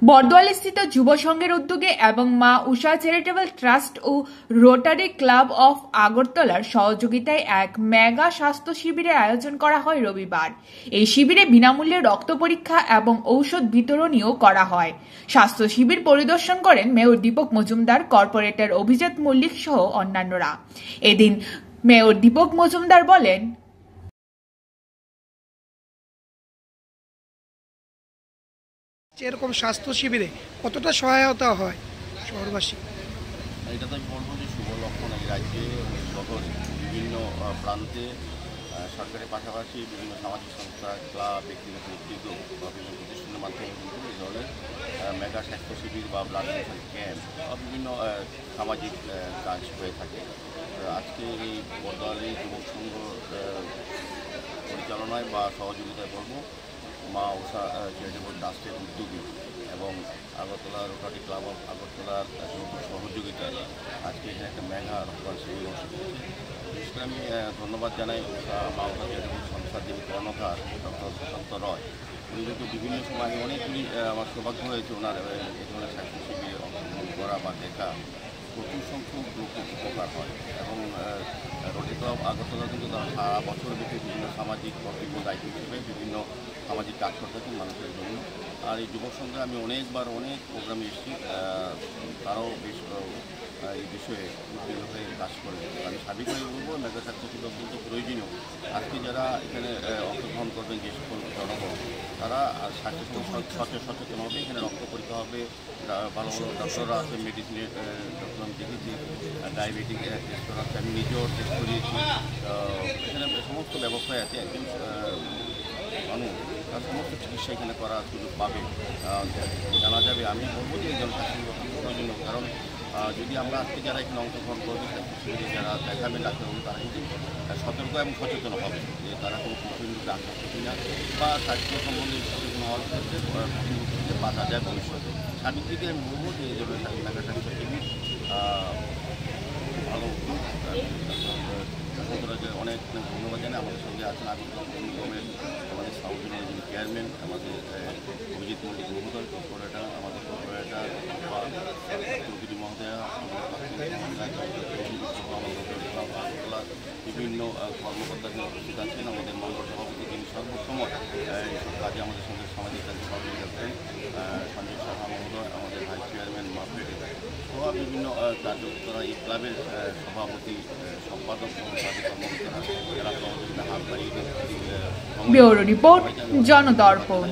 বর্দোয়ালিস্থিত যুব সংঘের উদ্যোগে এবং মা উষা চ্যারিটেবল ট্রাস্ট ও রোটারি ক্লাব অফ আগরতলার সহযোগিতায় এক মেগা স্বাস্থ্য শিবিরের আয়োজন করা হয় রবিবার। এই শিবিরে বিনামূল্যে রক্ত পরীক্ষা এবং ঔষধ বিতরণীও করা হয়। স্বাস্থ্য শিবির পরিদর্শন করেন মেয়র দীপক মজুমদার, কর্পোরেটর অভিজিৎ মল্লিক সহ অন্যান্যরা। এদিন মেয়র দীপক মজুমদার বলেন, এরকম স্বাস্থ্য শিবিরে কতটা সহায়তা হয় শহরবাসী? এটা তো আমি বলবো যে শুভ লক্ষণ। এই রাজ্যে শহরে বিভিন্ন প্রান্তে সরকারের পাশাপাশি বিভিন্ন সামাজিক সংস্থা, ক্লাব, ব্যক্তিগত উদ্যোগ বা বিভিন্ন প্রতিষ্ঠানের মাধ্যমে কিন্তু এই ধরনের মেগা স্বাস্থ্য শিবির বা ব্লাড ডোনেশন ক্যাম্প বা বিভিন্ন সামাজিক কাজ হয়ে থাকে। আজকে এই বর্দোয়ালি যুবক সংঘ পরিচালনায় বা সহযোগিতায় বলবো মা উষা চ্যারিটেবল ট্রাস্টের উদ্যোগে এবং আগরতলা রোটারি ক্লাব অফ আগরতলার সহযোগিতায় আজকে এখানে একটা মেগা রক্তদান শিবির অনুষ্ঠিত হয়েছে। বিশেষ করে আমি ধন্যবাদ জানাই মা উষা চ্যারিটেবল সংস্থার যিনি কর্ণধার ডক্টর সুশান্ত রয়। উনি কিন্তু বিভিন্ন সময় আমি অনেকগুলি আমার সৌভাগ্য হয়েছে ওনার এই ধরনের স্বাস্থ্য শিবিরে অংশগ্রহণ করা বা দেখা। প্রচুর সংখ্যক লোকের উপকার হয় এবং রোটারি ক্লাব আগরতলা কিন্তু তারা সারা বছর ব্যাপী বিভিন্ন সামাজিক কর্তব্য দায়িত্ব হিসেবে বিভিন্ন সামাজিক কাজ করে থাকেন মানুষের জন্য। আর এই যুবক সঙ্গে আমি অনেকবার অনেক প্রোগ্রামে এসেছি, তারাও বেশ এই বিষয়ে উদ্যোগী হয়ে কাজ করে। আমি সার্বিকভাবে বলবো মেগা স্বাস্থ্য শিবির অত্যন্ত প্রয়োজনীয়। আজকে যারা এখানে অংশগ্রহণ করবেন যে সকল জনগণ, তারা স্বাস্থ্য সচেতন হবে। এখানে রক্ত পরীক্ষা হবে, ভালো ভালো ডক্টররা আছে, মেডিসিনের ডক্টর আমি দেখেছি, ডায়াবেটিক টেস্ট করা আছে, আমি নিজেও টেস্ট করিয়েছি। এখানে সমস্ত ব্যবস্থায় আছে। একজন মানুষ তার সমস্ত চিকিৎসা এখানে করার সুযোগ পাবে, জানা যাবে। আমি বলবো যে এই জনস্বাস্থ্য অত্যন্ত প্রয়োজনীয়। কারণ যদি আমরা আজকে যারা এখানে অংশগ্রহণ করবে স্বাস্থ্য শিবিরে যারা দেখাবেন ডাক্তারবাবু, তারা কিন্তু সতর্ক এবং সচেতন হবে যে তারা কোনো প্রতিনিধিকে আসছে কিনা বা স্বাস্থ্য সম্বন্ধে সচেতন হওয়ার ক্ষেত্রে প্রতিনিধিকে বাধা যায় ভবিষ্যতে। সার্বিক দিকে আমি বলবো যে এই জন্য মেগা স্বাস্থ্য শিবির ভালো উদ্যোগ। যে অনেক ধন্যবাদ জানাই। আমাদের সঙ্গে আছেন আগরতলা নিগমের আমাদের সাউথ জোনের যিনি চেয়ারম্যান আমাদের অভিজিৎ মল্লিক মহোদয়, কর্পোরেটর আমাদের কর্পোরেটর চৌধুরী মহোদয়া, আগরতলার বিভিন্ন কর্মকর্তাদের উপস্থিত আছেন, আমাদের মন্ডল সভাপতি যিনি সর্বসময় এইসব কাজে আমাদের সঙ্গে সামাজিক কাজে সহযোগিতা করেন, সঞ্জয় সাহা মহোদয়, আমাদের ভাইস চেয়ারম্যান মাফেডে সহ বিভিন্ন কার্যকর্তারা, এই ক্লাবের সভাপতি, সম্পাদক এবং সাথী কর্মকর্তারা যারা সহযোগিতা হাত বাড়িয়ে ব্যুরো রিপোর্ট, জনদর্পণ।